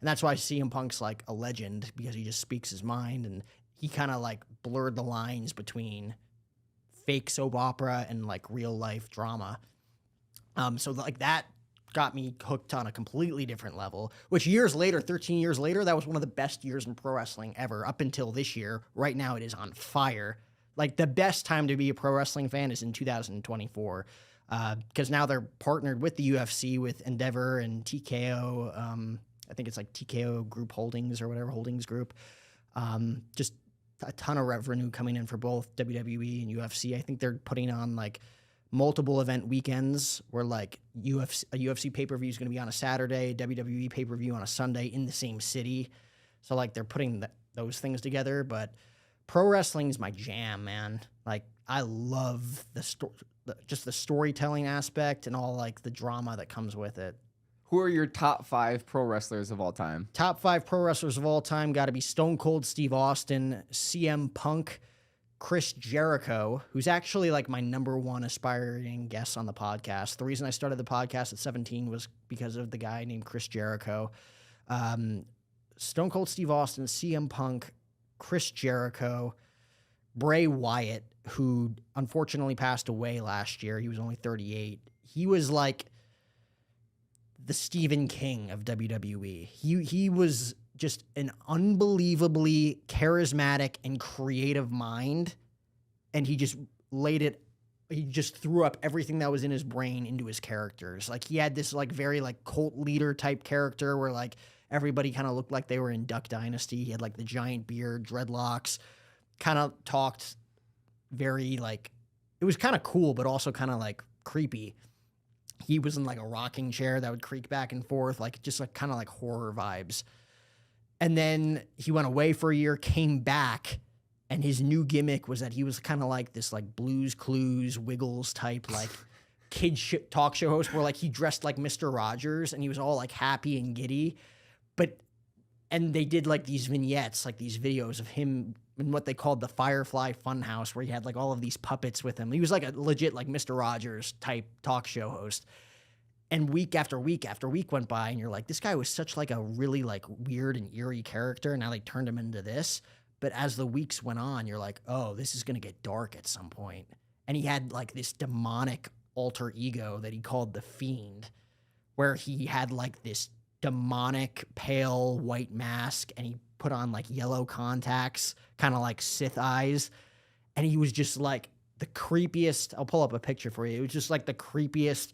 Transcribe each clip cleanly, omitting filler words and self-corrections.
And that's why CM Punk's like a legend, because he just speaks his mind, and he kind of like blurred the lines between fake soap opera and like real life drama. So like that got me hooked on a completely different level, which years later, 13 years later, that was one of the best years in pro wrestling ever up until this year. Right now it is on fire. Like the best time to be a pro wrestling fan is in 2024. Because now they're partnered with the UFC, with Endeavor and TKO. I think it's like TKO Group Holdings or whatever, Holdings Group. Just a ton of revenue coming in for both WWE and UFC. I think they're putting on like multiple event weekends where like a UFC pay-per-view is going to be on a Saturday, WWE pay-per-view on a Sunday in the same city. So like they're putting those things together. But pro wrestling is my jam, man. Like I love just the storytelling aspect and all like the drama that comes with it. Who are your top 5 pro wrestlers of all time? Top 5 pro wrestlers of all time got to be Stone Cold Steve Austin, CM Punk, Chris Jericho, who's actually like my number one aspiring guest on the podcast. The reason I started the podcast at 17 was because of the guy named Chris Jericho. Stone Cold Steve Austin, CM Punk, Chris Jericho, Bray Wyatt, who unfortunately passed away last year. He was only 38. He was like the Stephen King of WWE. He was just an unbelievably charismatic and creative mind, and he just threw up everything that was in his brain into his characters. Like he had this like very like cult leader type character where like everybody kind of looked like they were in Duck Dynasty. He had like the giant beard, dreadlocks, kind of talked very like, it was kind of cool, but also kind of like creepy. He was in like a rocking chair that would creak back and forth, like just like kind of like horror vibes. And then he went away for a year, came back, and his new gimmick was that he was kind of like this like Blues Clues, Wiggles type like talk show host where like he dressed like Mr. Rogers and he was all like happy and giddy. And they did like these vignettes, like these videos of him in what they called the Firefly Funhouse, where he had like all of these puppets with him. He was like a legit like Mr. Rogers type talk show host. And week after week after week went by, and you're like, this guy was such like a really like weird and eerie character, and now they turned him into this. But as the weeks went on, you're like, oh, this is gonna get dark at some point. And he had like this demonic alter ego that he called the Fiend, where he had like this demonic pale white mask, and he put on like yellow contacts, kind of like Sith eyes. And he was just like the creepiest. I'll pull up a picture for you. It was just like the creepiest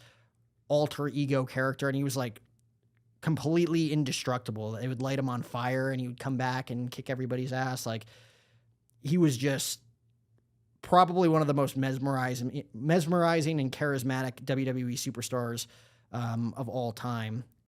alter ego character, and he was like completely indestructible. It would light him on fire and he would come back and kick everybody's ass. Like he was just probably one of the most mesmerizing and charismatic WWE superstars of all time.